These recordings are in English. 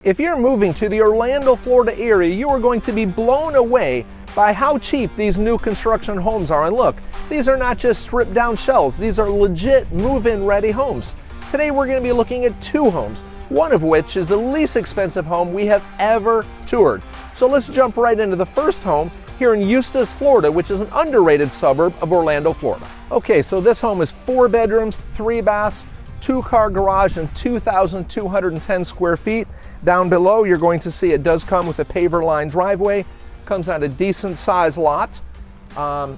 If you're moving to the Orlando, Florida area, you are going to be blown away by how cheap these new construction homes are. And look, these are not just stripped down shells. These are legit move-in ready homes. Today we're going to be looking at two homes, one of which is the least expensive home we have ever toured. So let's jump right into the first home here in Eustis, Florida, which is an underrated suburb of Orlando, Florida. Okay, so this home is 4 bedrooms, 3 baths, 2-car garage, and 2,210 square feet. Down below, you're going to see it does come with a paver line driveway. Comes out a decent sized lot.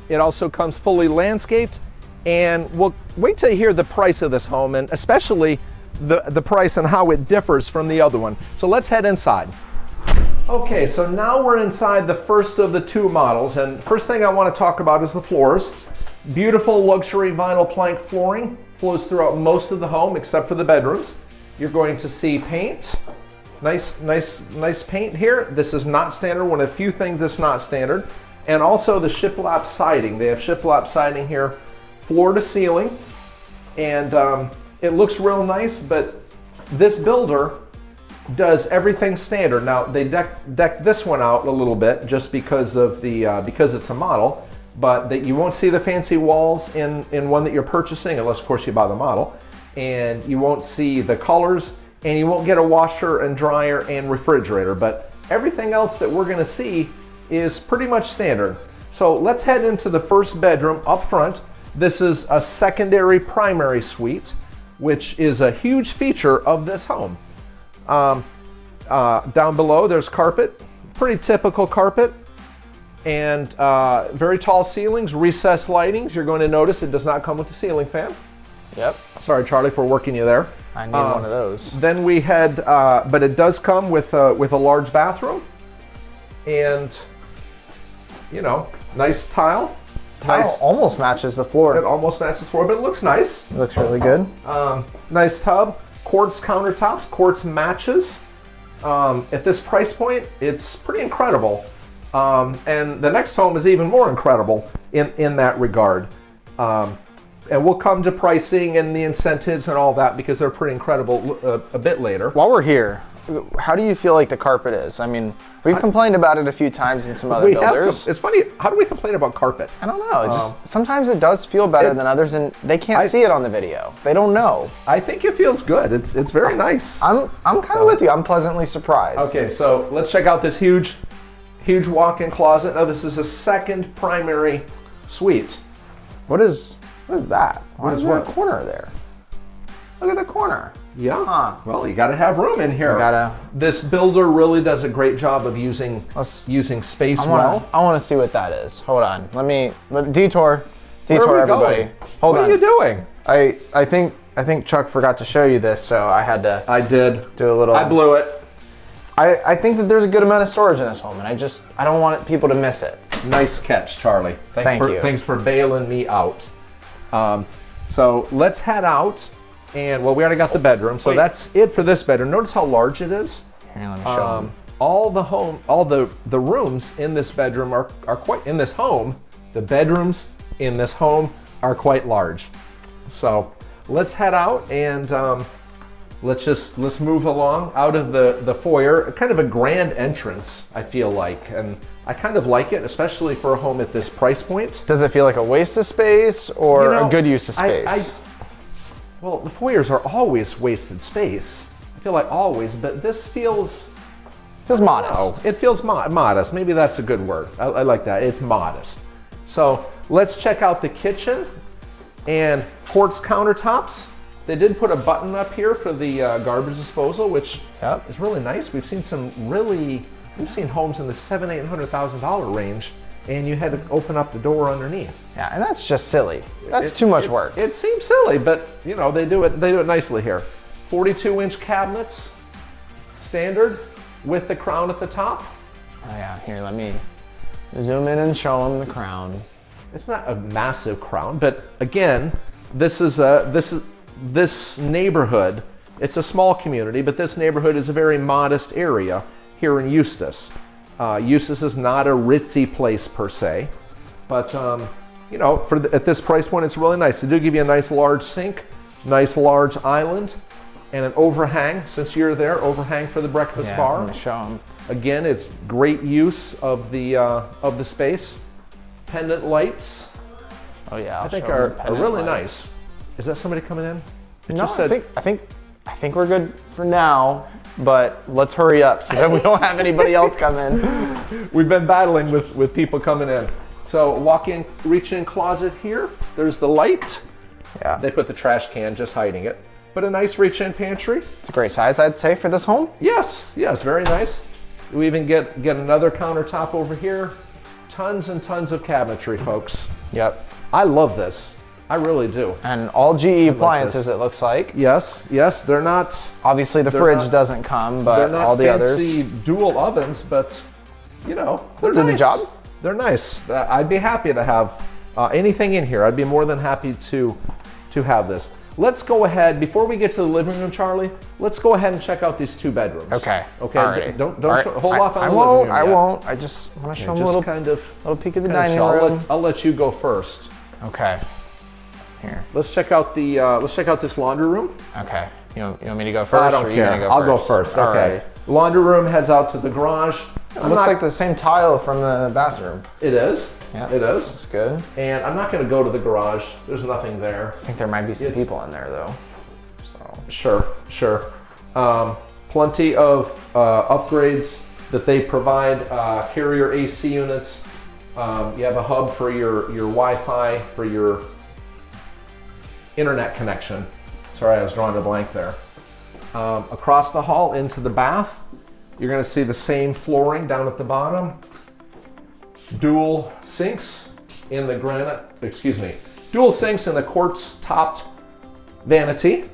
It also comes fully landscaped. And we'll wait till you hear the price of this home, and especially the price and how it differs from the other one. So let's head inside. Okay, so now we're inside the first of the two models, and first thing I want to talk about is the floors. Beautiful luxury vinyl plank flooring flows throughout most of the home except for the bedrooms. You're going to see paint. Nice paint here. This is not standard, one of the few things that's not standard. And also the shiplap siding. They have shiplap siding here, floor to ceiling. And it looks real nice, but this builder does everything standard. Now they deck this one out a little bit just because of the because it's a model, but that you won't see the fancy walls in one that you're purchasing unless of course you buy the model. And you won't see the colors, and you won't get a washer and dryer and refrigerator, but everything else that we're gonna see is pretty much standard. So let's head into the first bedroom up front. This is a secondary primary suite, which is a huge feature of this home. Down below there's carpet, pretty typical carpet, and very tall ceilings, recessed lightings. You're going to notice it does not come with a ceiling fan. Yep. Sorry, Charlie, for working you there. I need one of those. Then we had, but it does come with a large bathroom, and you know, nice tile. Tile almost matches the floor. It almost matches the floor, but it looks nice. It looks really good. Nice tub, quartz countertops, quartz matches. At this price point, it's pretty incredible. And the next home is even more incredible in that regard. And we'll come to pricing and the incentives and all that because they're pretty incredible a bit later. While we're here, how do you feel like the carpet is? I mean, we've complained about it a few times in some other builders. It's funny, how do we complain about carpet? I don't know, just sometimes it does feel better than others, and they can't see it on the video. They don't know. I think it feels good. It's very nice. I'm kind of with you. I'm pleasantly surprised. Okay, so let's check out this huge walk-in closet. Now this is a second primary suite. What is that? Why is there a what? corner there? Look at the corner. Yeah. Huh. Well, you got to have room in here. This builder really does a great job of using space well. I want to see what that is. Hold on. Detour Where are we everybody. going? Hold on. What are you doing? I think Chuck forgot to show you this, so I had to. I did. Do a little. I blew it. I think that there's a good amount of storage in this home, and I don't want people to miss it. Nice catch, Charlie. Thank you. Thanks for bailing me out. So let's head out, and well, we already got the bedroom, so that's it for this bedroom. Notice how large it is. Here, let me show them. All the rooms in this bedroom are quite in this home. The bedrooms in this home are quite large. So let's head out and let's move along out of the foyer. Kind of a grand entrance, I feel like, and I kind of like it, especially for a home at this price point. Does it feel like a waste of space or a good use of space? Well, the foyers are always wasted space. I feel like always, but this feels modest. It feels modest. Maybe that's a good word. I like that. It's modest. So let's check out the kitchen and quartz countertops. They did put a button up here for the garbage disposal, which is really nice. We've seen homes in the $700,000-800,000 range, and you had to open up the door underneath. Yeah, and that's just silly. That's too much work. It seems silly, but you know they do it nicely here. 42-inch cabinets, standard, with the crown at the top. Oh yeah, here, let me zoom in and show them the crown. It's not a massive crown, but again, this neighborhood. It's a small community, but this neighborhood is a very modest area here in Eustis. Eustis is not a ritzy place per se, but you know, at this price point, it's really nice. They do give you a nice large sink, nice large island, and an overhang, since you're there, overhang for the breakfast Yeah, bar. I'm gonna show them. Again, it's great use of the space. Pendant lights, Oh yeah, I think are really nice. Is that somebody coming in? It No, just said- I think we're good for now, but let's hurry up so that we don't have anybody else come in. We've been battling with people coming in. So walk-in, reach-in closet here. There's the light. Yeah, They put the trash can just hiding it. But a nice reach-in pantry. it's a great size, I'd say, for this home. Yes, very nice. We even get another countertop over here. Tons and tons of cabinetry, folks. Yep. I love this. I really do. And all GE appliances, this. it looks like. Yes, they're not Obviously, the They're fridge not- doesn't come, they're but not all the fancy others. dual ovens, but you know, they're do the nice. job. They're nice. I'd be happy to have anything in here. I'd be more than happy to have this. Let's go ahead, before we get to the living room, Charlie, let's go ahead and check out these 2 bedrooms. Okay. Okay. Alrighty. Don't All right. hold off on I the won't. living room I yet. won't. I just want to show them a Just little, kind of little peek of the kinda dining show. room. I'll let you go first. Okay. Here. Let's check out this laundry room. Okay. You want me to go first? I don't or you care. gonna I'll go first. All Okay. right. Laundry room heads out to the garage. It looks like the same tile from the bathroom. It is. Yeah. It is. Looks good. And I'm not going to go to the garage. There's nothing there. I think there might be some It's- people in there though. So. Sure. Plenty of upgrades that they provide. Carrier AC units. You have a hub for your Wi-Fi, for your internet connection. Sorry, I was drawing a blank there. Across the hall into the bath, you're going to see the same flooring down at the bottom. Dual sinks in the dual sinks in the quartz topped vanity.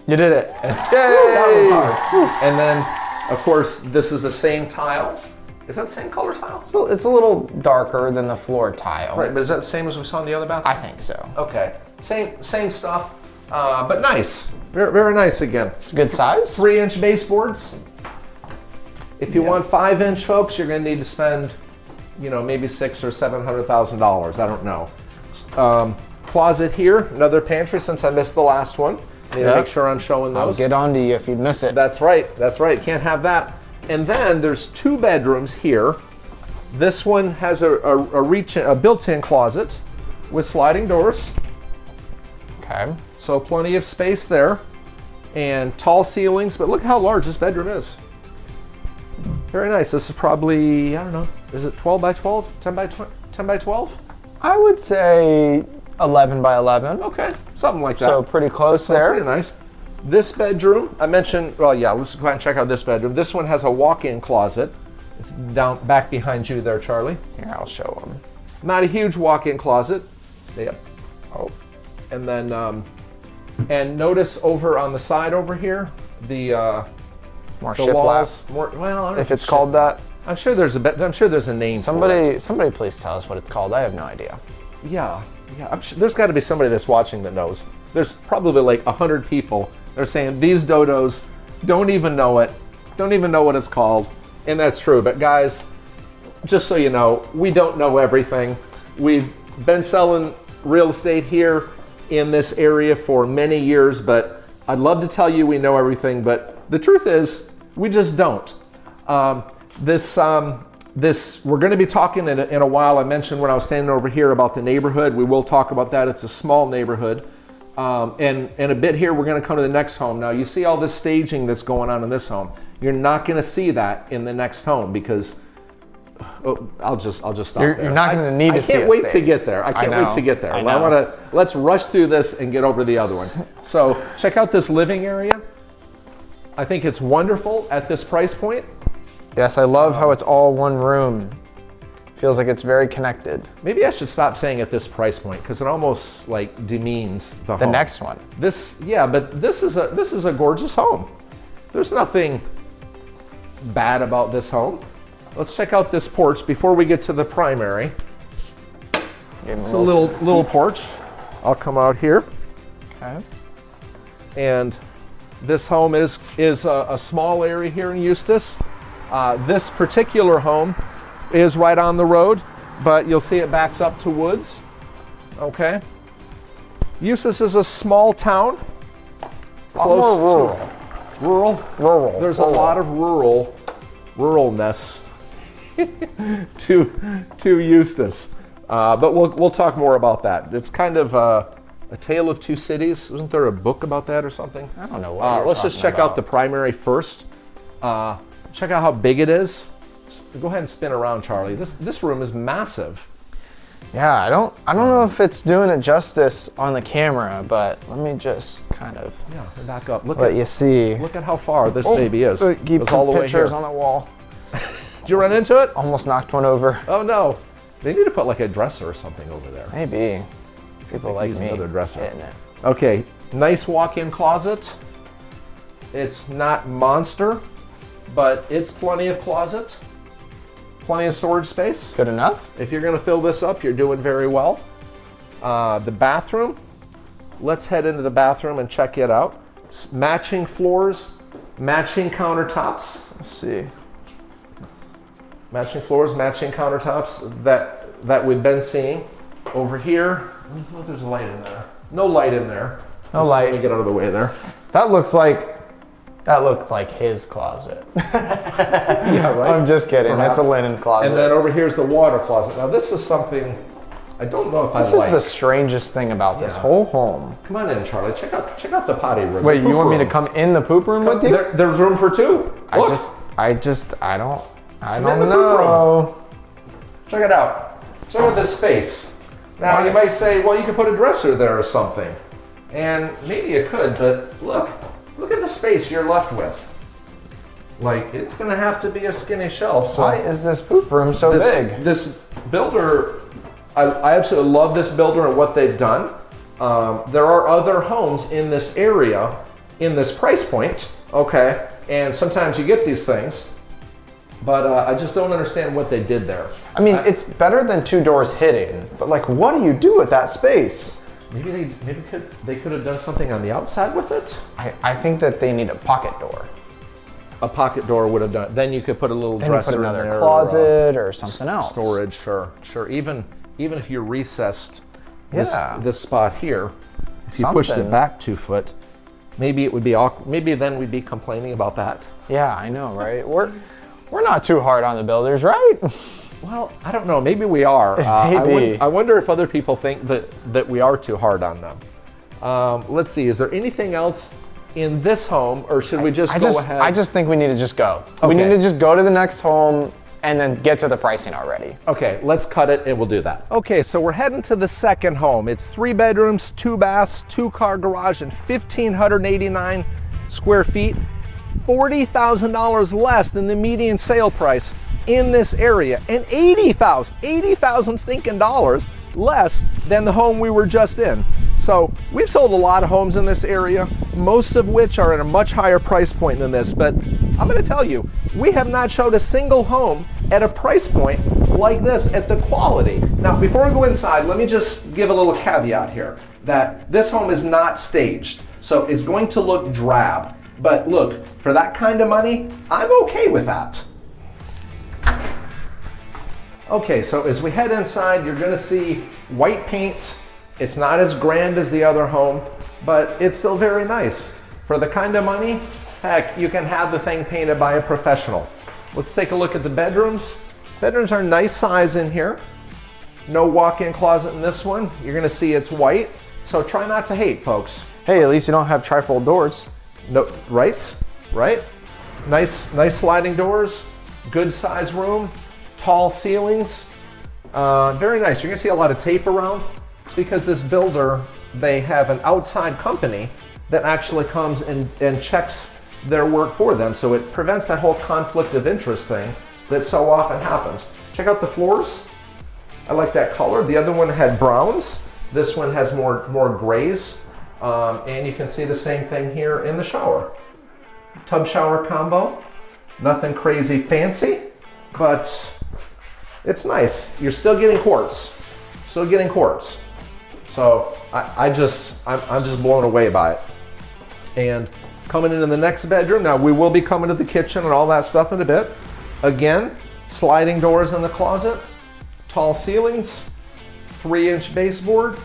You did it. That was Yay! hard. And then, of course, this is the same tile. Is that the same color tile? So it's a little darker than the floor tile. Right, but is that the same as we saw in the other bathroom? I think so. Okay, same stuff, but nice. Very nice again. It's a good size. 3-inch baseboards. If you want 5-inch, folks, you're going to need to spend, maybe $600,000 or $700,000. I don't know. Closet here, another pantry. Since I missed the last one, I need to make sure I'm showing those. I'll get on to you if you miss it. That's right. Can't have that. And then there's 2 bedrooms here. This one has a built-in closet with sliding doors. Okay. So plenty of space there, and tall ceilings. But look how large this bedroom is. Very nice. This is probably, I don't know, is it 12 by 12, 10 by 12? I would say 11 by 11. Okay, something like that. So pretty close there. Pretty nice. This bedroom, I mentioned, well, yeah, let's go ahead and check out this bedroom. This one has a walk-in closet. It's down back behind you there, Charlie. Here, I'll show them. Not a huge walk-in closet. Stay up. Oh, And then, and notice over on the side over here, more the shiplap. walls. More, well, I don't know If it's called that. I'm sure there's a name. For it. Somebody please tell us what it's called. I have no idea. Yeah. I'm sure there's got to be somebody that's watching that knows. There's probably like 100 people. They're saying these dodos don't even know it, don't even know what it's called, and that's true. But guys, just so you know, we don't know everything. We've been selling real estate here in this area for many years, but I'd love to tell you we know everything, but the truth is we just don't. This we're going to be talking in a while. I mentioned when I was standing over here about the neighborhood. We will talk about that. It's a small neighborhood. And a bit here, we're going to come to the next home. Now, you see all this staging that's going on in this home. You're not going to see that in the next home because I'll just stop there. You're not going to need to see it. I can't wait to get there. I can't wait to get there. Let's rush through this and get over the other one. So check out this living area. I think it's wonderful at this price point. Yes, I love how it's all one room. Feels like it's very connected. Maybe I should stop saying at this price point because it almost like demeans the home. The next one. But this is a gorgeous home. There's nothing bad about this home. Let's check out this porch before we get to the primary. It's a little porch. I'll come out here. Okay. And this home is a small area here in Eustis. This particular home is right on the road, but you'll see it backs up to woods. Okay. Eustis is a small town. close more to rural. Rural. There's a lot of ruralness to Eustis, but we'll talk more about that. It's kind of a tale of two cities. Wasn't there a book about that or something? I don't know what let's just check out the primary first. Check out how big it is. Go ahead and spin around, Charlie. This room is massive. Yeah, I don't know if it's doing it justice on the camera, but let me just kind of Back up. let you see. Look at how far this baby is. Keep It's all the way pictures here. on the wall. Did you run into it? Almost knocked one over. Oh no. They need to put like a dresser or something over there. Maybe. People like use me another dresser. hitting it. Okay, nice walk-in closet. It's not monster, but it's plenty of closet. Plenty of storage space. Good enough? If you're gonna fill this up, you're doing very well. The bathroom, let's head into the bathroom and check it out. Matching floors, matching countertops. Let's see. Matching floors, matching countertops that we've been seeing. Over here, I don't know if there's a light in there. No light in there. No light. Let me get out of the way there. That looks like his closet. Yeah, right? I'm just kidding. Perhaps. It's a linen closet. And then over here's the water closet. Now this is something I don't know if this I like. is the strangest thing about this whole home. Come on in, Charlie. Check out the potty room. Wait, the you want me poop to come in the poop room with you? There's room for two. Look. I don't in the poop know. Check it out. Check out this space. Now you might say, well, you could put a dresser there or something. And maybe you could, but look at the space you're left with. Like, it's gonna have to be a skinny shelf. So Why is this poop room so big? This builder, I absolutely love this builder and what they've done. There are other homes in this area, in this price point, okay? And sometimes you get these things, but I just don't understand what they did there. I mean, it's better than two doors hitting, but like, what do you do with that space? Maybe they could have done something on the outside with it. I think that they need a pocket door. A pocket door would have done. Then you could put a little Then you dresser put another in there, closet or something else. storage. Sure. Even if you recessed Yeah. this spot here, if you pushed it Something. back 2 foot, maybe it would be awkward. Maybe then we'd be complaining about that. Yeah, I know, right? We're not too hard on the builders, right? Well, I don't know. Maybe we are. Maybe. I wonder if other people think that we are too hard on them. Let's see. Is there anything else in this home, or should we just go ahead? I just think we need to just go. We need to just go to the next home and then get to the pricing already. Okay, let's cut it and we'll do that. Okay, so we're heading to the second home. It's 3 bedrooms, 2 baths, 2-car garage, and 1,589 square feet. $40,000 less than the median sale price in this area, and $80,000 stinking dollars less than the home we were just in. So we've sold a lot of homes in this area, most of which are at a much higher price point than this, but I'm going to tell you, we have not showed a single home at a price point like this at the quality. Now, before we go inside, let me just give a little caveat here that this home is not staged, so it's going to look drab. But look, for that kind of money, I'm okay with that. Okay, so as we head inside, you're gonna see white paint. It's not as grand as the other home, but it's still very nice. For the kind of money, heck, you can have the thing painted by a professional. Let's take a look at the bedrooms. Bedrooms are nice size in here. No walk-in closet in this one. You're gonna see it's white, so try not to hate, folks. Hey, at least you don't have trifold doors. No, right? Nice sliding doors, good size room, tall ceilings, very nice. You're gonna see a lot of tape around. It's because this builder, they have an outside company that actually comes and checks their work for them. So it prevents that whole conflict of interest thing that so often happens. Check out the floors. I like that color. The other one had browns. This one has more grays. And you can see the same thing here in the shower. Tub shower combo. Nothing crazy fancy, but it's nice. You're still getting quartz. So I'm just blown away by it. And coming into the next bedroom, now we will be coming to the kitchen and all that stuff in a bit. Again, sliding doors in the closet, tall ceilings, 3-inch baseboard.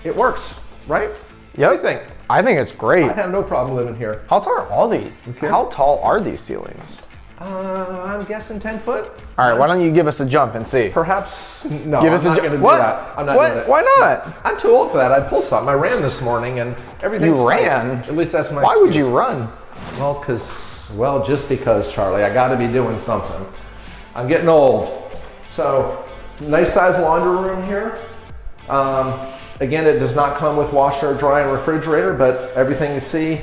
It works, right? Yep. What do you think? I think it's great. I have no problem living here. How tall are these ceilings? I'm guessing 10 foot. All right, why don't you give us a jump and see? Perhaps, no, Give us I'm a not going to do what? that. I'm not What? doing it. Why not? I'm too old for that. I'd pull something. I ran this morning and everything's You tight. ran? At least that's my Why would excuse. you run? Well, just because, Charlie. I got to be doing something. I'm getting old. So, nice size laundry room here. Again, it does not come with washer, dryer, and refrigerator, but everything you see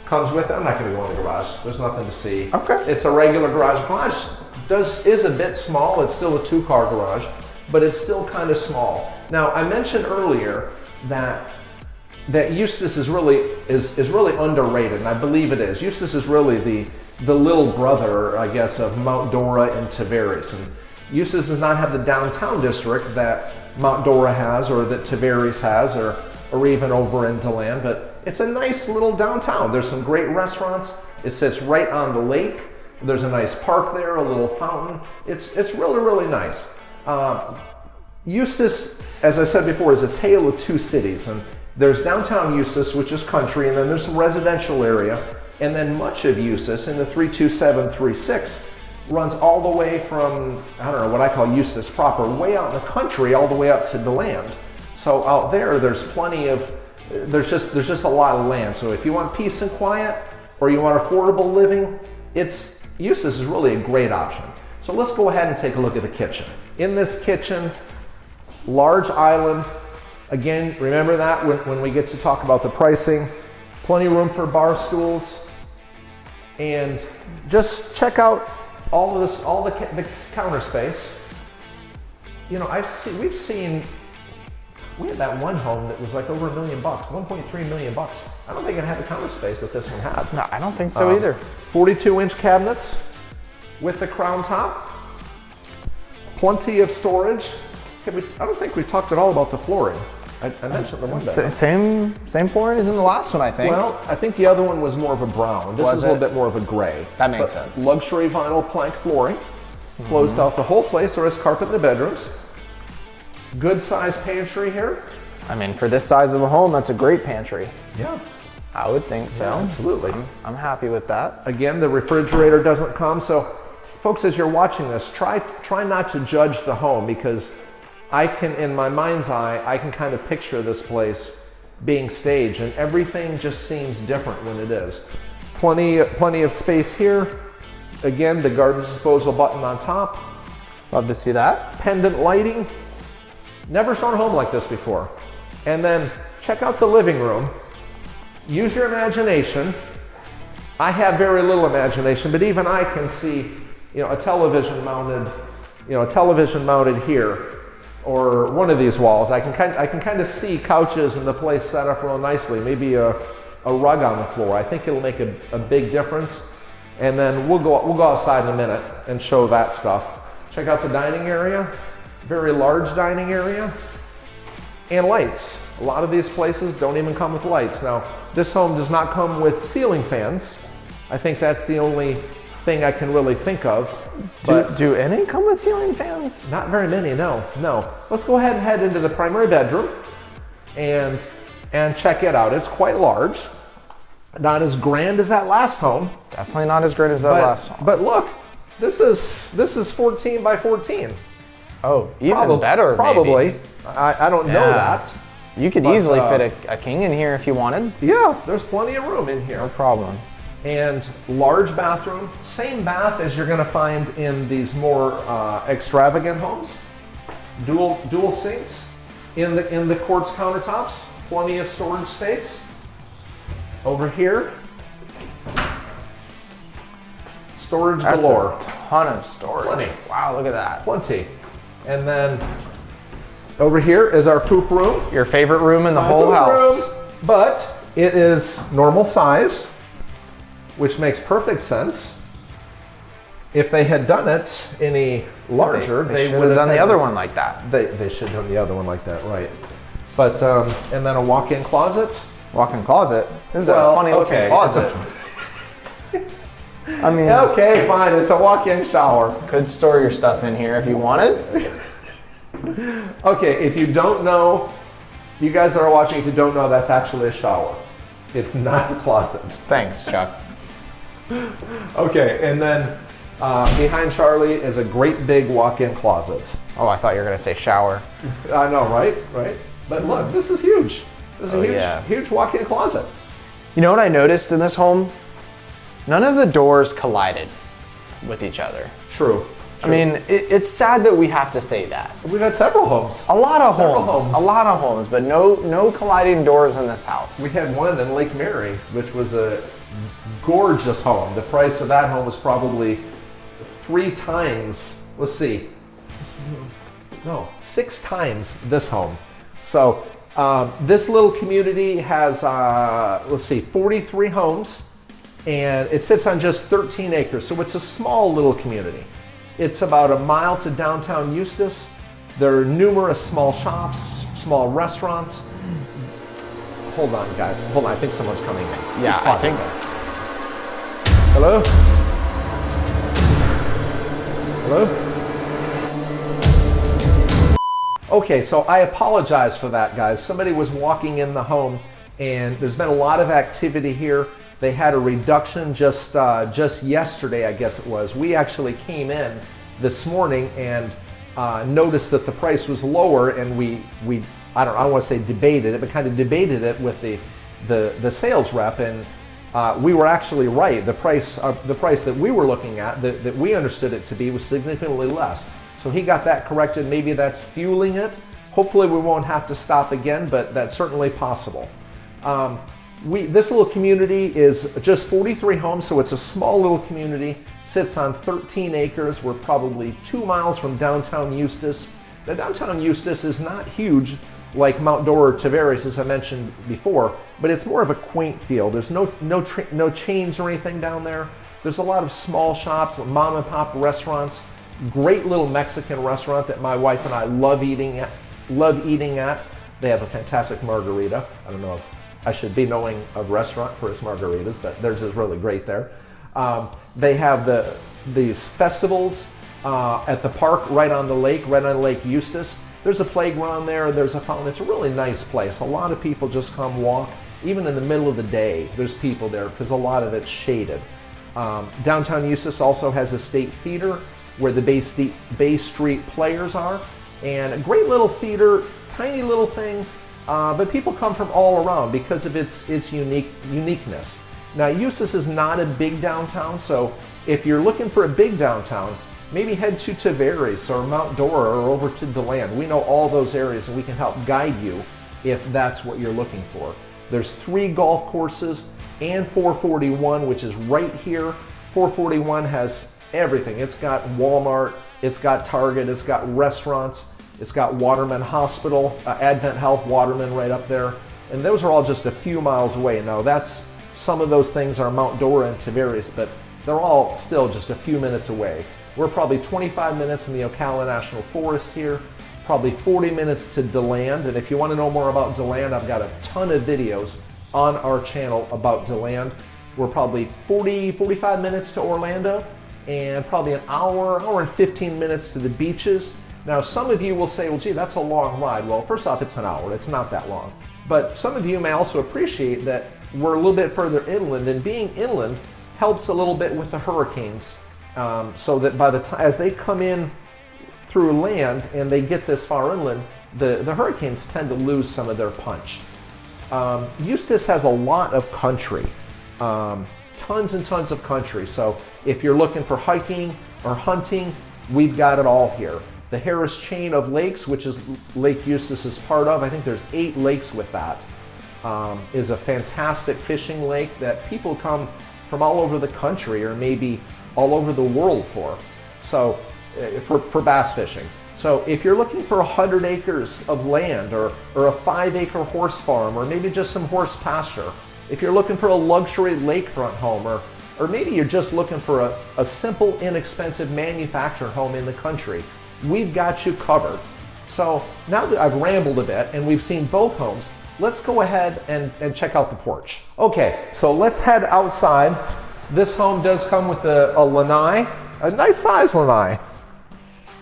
comes with it. I'm not going to go in the garage. There's nothing to see. Okay. It's a regular garage. Garage is a bit small. It's still a 2-car garage, but it's still kind of small. Now, I mentioned earlier that Eustis is really underrated, and I believe it is. Eustis is really the little brother, I guess, of Mount Dora and Tavares. And Eustis does not have the downtown district that Mount Dora has, or that Tavares has, or even over in DeLand, but it's a nice little downtown. There's some great restaurants. It sits right on the lake. There's a nice park there, a little fountain. It's really, really nice. Eustis, as I said before, is a tale of two cities. And there's downtown Eustis, which is country, and then there's some residential area. And then much of Eustis in the 32736 runs all the way from, I don't know, what I call Eustis proper, way out in the country, all the way up to DeLand. So out there, there's plenty of, there's just a lot of land. So if you want peace and quiet, or you want affordable living, Eustis is really a great option. So let's go ahead and take a look at the kitchen. In this kitchen, large island. Again, remember that when we get to talk about the pricing. Plenty of room for bar stools. And just check out all of this, all the counter space. You know, we had that one home that was like over $1 million, 1.3 million bucks. I don't think it had the counter space that this one had. No, I don't think so either. 42-inch cabinets with the crown top. Plenty of storage. I don't think we talked at all about the flooring. I mentioned the one bedroom. Same flooring as in the last one, I think. Well, I think the other one was more of a brown. This is a little bit more of a gray. That makes sense. Luxury vinyl plank flooring. Closed out the whole place. There is carpet in the bedrooms. Good size pantry here. I mean, for this size of a home, that's a great pantry. Yeah. I would think so. Yeah, absolutely. I'm happy with that. Again, the refrigerator doesn't come. So, folks, as you're watching this, try not to judge the home, because I can, in my mind's eye, I can kind of picture this place being staged, and everything just seems different when it is. Plenty of space here. Again, the garbage disposal button on top. Love to see that. Pendant lighting. Never shown a home like this before. And then check out the living room. Use your imagination. I have very little imagination, but even I can see, a television mounted here, or one of these walls. I can kind of see couches and the place set up real nicely. Maybe a rug on the floor. I think it'll make a big difference. And then we'll go outside in a minute and show that stuff. Check out the dining area. Very large dining area. And lights. A lot of these places don't even come with lights. Now, this home does not come with ceiling fans. I think that's the only thing I can really think of. Do any come with ceiling fans? Not very many, no. Let's go ahead and head into the primary bedroom and check it out. It's quite large. Not as grand as that last home. Definitely not as great as that last home. But look, this is 14 by 14. Oh, even better, probably. maybe. I don't know that. You could easily fit a king in here if you wanted. Yeah, there's plenty of room in here. No problem. And large bathroom. Same bath as you're going to find in these more extravagant homes. Dual sinks in the quartz countertops. Plenty of storage space. Over here, storage galore. That's a ton of storage. Plenty. Wow, look at that. Plenty. And then over here is our poop room. Your favorite room in the whole house. But it is normal size, which makes perfect sense. If they had done it any larger, they would have done the other one like that. They should have done the other one like that, right? But and then a walk-in closet. Walk-in closet? This is a funny looking closet. I mean, okay, fine. It's a walk-in shower. Could store your stuff in here if you wanted. Okay, if you don't know, you guys that are watching, if you don't know, that's actually a shower. It's not the closet. Thanks, Chuck. Okay, and then behind Charlie is a great big walk-in closet. Oh, I thought you were gonna say shower. I know, right? Right? But look, this is huge. This is a huge, huge walk-in closet. You know what I noticed in this home? None of the doors collided with each other. True. I mean, it's sad that we have to say that. We've had several homes. A lot of homes, but no colliding doors in this house. We had one in Lake Mary, which was a gorgeous home. The price of that home was probably 3 times, let's see, no, 6 times this home. So this little community has, let's see, 43 homes, and it sits on just 13 acres. So it's a small little community. It's about a mile to downtown Eustis. There are numerous small shops, small restaurants. Hold on, guys. Hold on. I think someone's coming in. Yeah, I think. Hello? Hello? Okay, so I apologize for that, guys. Somebody was walking in the home, and there's been a lot of activity here. They had a reduction just yesterday, I guess it was. We actually came in this morning and noticed that the price was lower, and we I don't want to say debated it, but kind of debated it with the sales rep, and we were actually right. The price that we were looking at, that we understood it to be, was significantly less. So he got that corrected. Maybe that's fueling it. Hopefully we won't have to stop again, but that's certainly possible. This little community is just 43 homes, so it's a small little community, sits on 13 acres. We're probably 2 miles from downtown Eustis. Now, downtown Eustis is not huge like Mount Dora or Tavares, as I mentioned before, but it's more of a quaint feel. There's no chains or anything down there. There's a lot of small shops, mom and pop restaurants, great little Mexican restaurant that my wife and I love eating at. They have a fantastic margarita. I don't know if I should be knowing a restaurant for its margaritas, but theirs is really great there. They have these festivals at the park right on Lake Eustis. There's a playground there, there's a fountain. It's a really nice place. A lot of people just come walk. Even in the middle of the day, there's people there because a lot of it's shaded. Downtown Eustis also has a state theater where the Bay Street Players are. And a great little theater, tiny little thing, but people come from all around because of its uniqueness. Now, Eustis is not a big downtown, so if you're looking for a big downtown, maybe head to Tavares or Mount Dora or over to DeLand. We know all those areas and we can help guide you if that's what you're looking for. There's 3 golf courses and 441, which is right here. 441 has everything. It's got Walmart, it's got Target, it's got restaurants, it's got Waterman Hospital, Advent Health, Waterman right up there. And those are all just a few miles away. Now some of those things are Mount Dora and Tavares, but they're all still just a few minutes away. We're probably 25 minutes from the Ocala National Forest here, probably 40 minutes to DeLand. And if you want to know more about DeLand, I've got a ton of videos on our channel about DeLand. We're probably 45 minutes to Orlando and probably an hour and 15 minutes to the beaches. Now, some of you will say, well, gee, that's a long ride. Well, first off, it's an hour. It's not that long. But some of you may also appreciate that we're a little bit further inland, and being inland helps a little bit with the hurricanes. So that by the time, as they come in through land and they get this far inland, the hurricanes tend to lose some of their punch. Eustis has a lot of country, tons and tons of country. So if you're looking for hiking or hunting, we've got it all here. The Harris chain of lakes, which is Lake Eustis is part of, I think there's 8 lakes with that, is a fantastic fishing lake that people come from all over the country or maybe all over the world for. So for bass fishing. So if you're looking for 100 acres of land or a 5-acre horse farm or maybe just some horse pasture, if you're looking for a luxury lakefront home or maybe you're just looking for a simple, inexpensive manufactured home in the country, we've got you covered. So now that I've rambled a bit and we've seen both homes, let's go ahead and check out the porch. Okay, so let's head outside. This home does come with a lanai, a nice size lanai.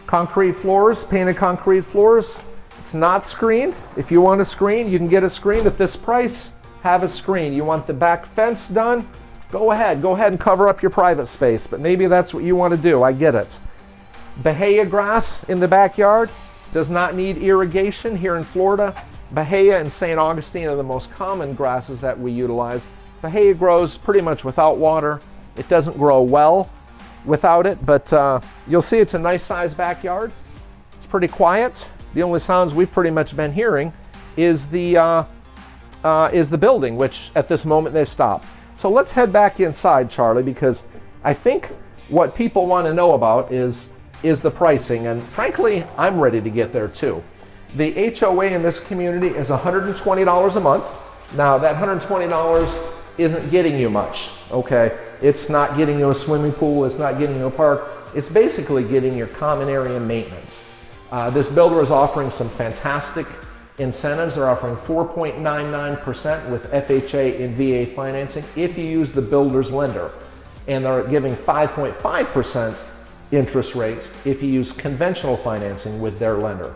Concrete floors, painted concrete floors. It's not screened. If you want a screen, you can get a screen at this price. have a screen. You want the back fence done? Go ahead and cover up your private space, but maybe that's what you want to do. I get it. Bahia grass in the backyard does not need irrigation here in Florida. Bahia and St. Augustine are the most common grasses that we utilize. Bahia grows pretty much without water. It doesn't grow well without it, but you'll see it's a nice sized backyard. It's pretty quiet. The only sounds we've pretty much been hearing is the building, which at this moment they've stopped. So let's head back inside, Charlie, because I think what people want to know about is the pricing, and frankly, I'm ready to get there too. The HOA in this community is $120 a month. Now that $120 isn't getting you much, okay? It's not getting you a swimming pool, it's not getting you a park, it's basically getting your common area maintenance. This builder is offering some fantastic incentives. They're offering 4.99% with FHA and VA financing if you use the builder's lender. And they're giving 5.5% interest rates if you use conventional financing with their lender.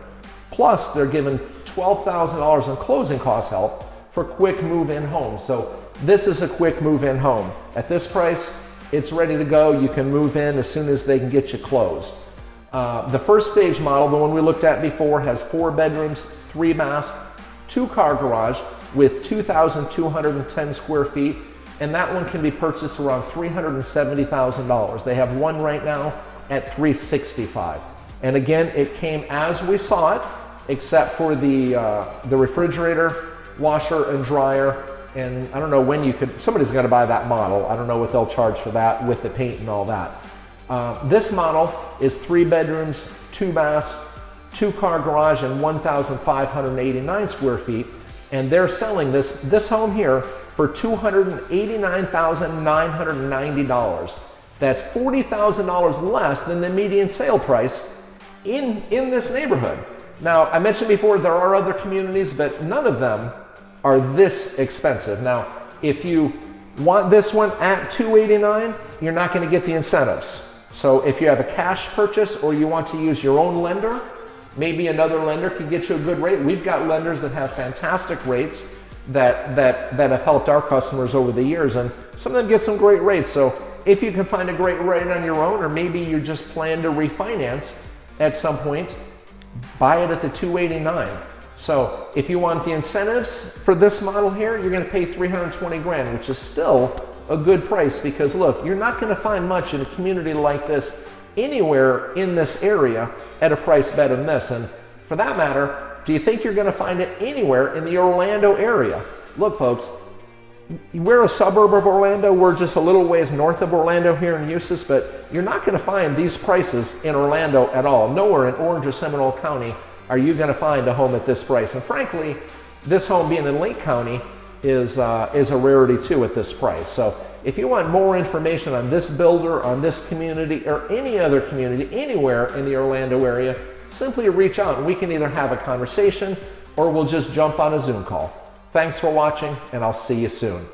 Plus, they're giving $12,000 in closing cost help for quick move-in homes. So this is a quick move-in home. At this price, it's ready to go. You can move in as soon as they can get you closed. The first stage model, the one we looked at before, has 4 bedrooms, 3 baths, 2-car garage with 2,210 square feet, and that one can be purchased around $370,000. They have one right now at $365,000. And again, it came as we saw it, except for the refrigerator, washer and dryer, and I don't know when you could, somebody's got to buy that model. I don't know what they'll charge for that with the paint and all that. This model is 3 bedrooms, 2 baths, 2-car garage, and 1,589 square feet. And they're selling this home here for $289,990. That's $40,000 less than the median sale price in this neighborhood. Now, I mentioned before there are other communities, but none of them are this expensive. Now, if you want this one at $289,000, you're not going to get the incentives. So if you have a cash purchase or you want to use your own lender, maybe another lender can get you a good rate. We've got lenders that have fantastic rates that have helped our customers over the years, and some of them get some great rates. So if you can find a great rate on your own, or maybe you just plan to refinance at some point, buy it at the $289,000. So if you want the incentives for this model here, you're going to pay $320,000, which is still a good price, because look, you're not going to find much in a community like this anywhere in this area at a price better than this. And for that matter, do you think you're going to find it anywhere in the Orlando area? Look, folks, we're a suburb of Orlando. We're just a little ways north of Orlando here in Eustis, but you're not going to find these prices in Orlando at all. Nowhere in Orange or Seminole County are you going to find a home at this price. And frankly, this home being in Lake County is a rarity too at this price. So if you want more information on this builder, on this community, or any other community anywhere in the Orlando area, simply reach out and we can either have a conversation or we'll just jump on a Zoom call. Thanks for watching, and I'll see you soon.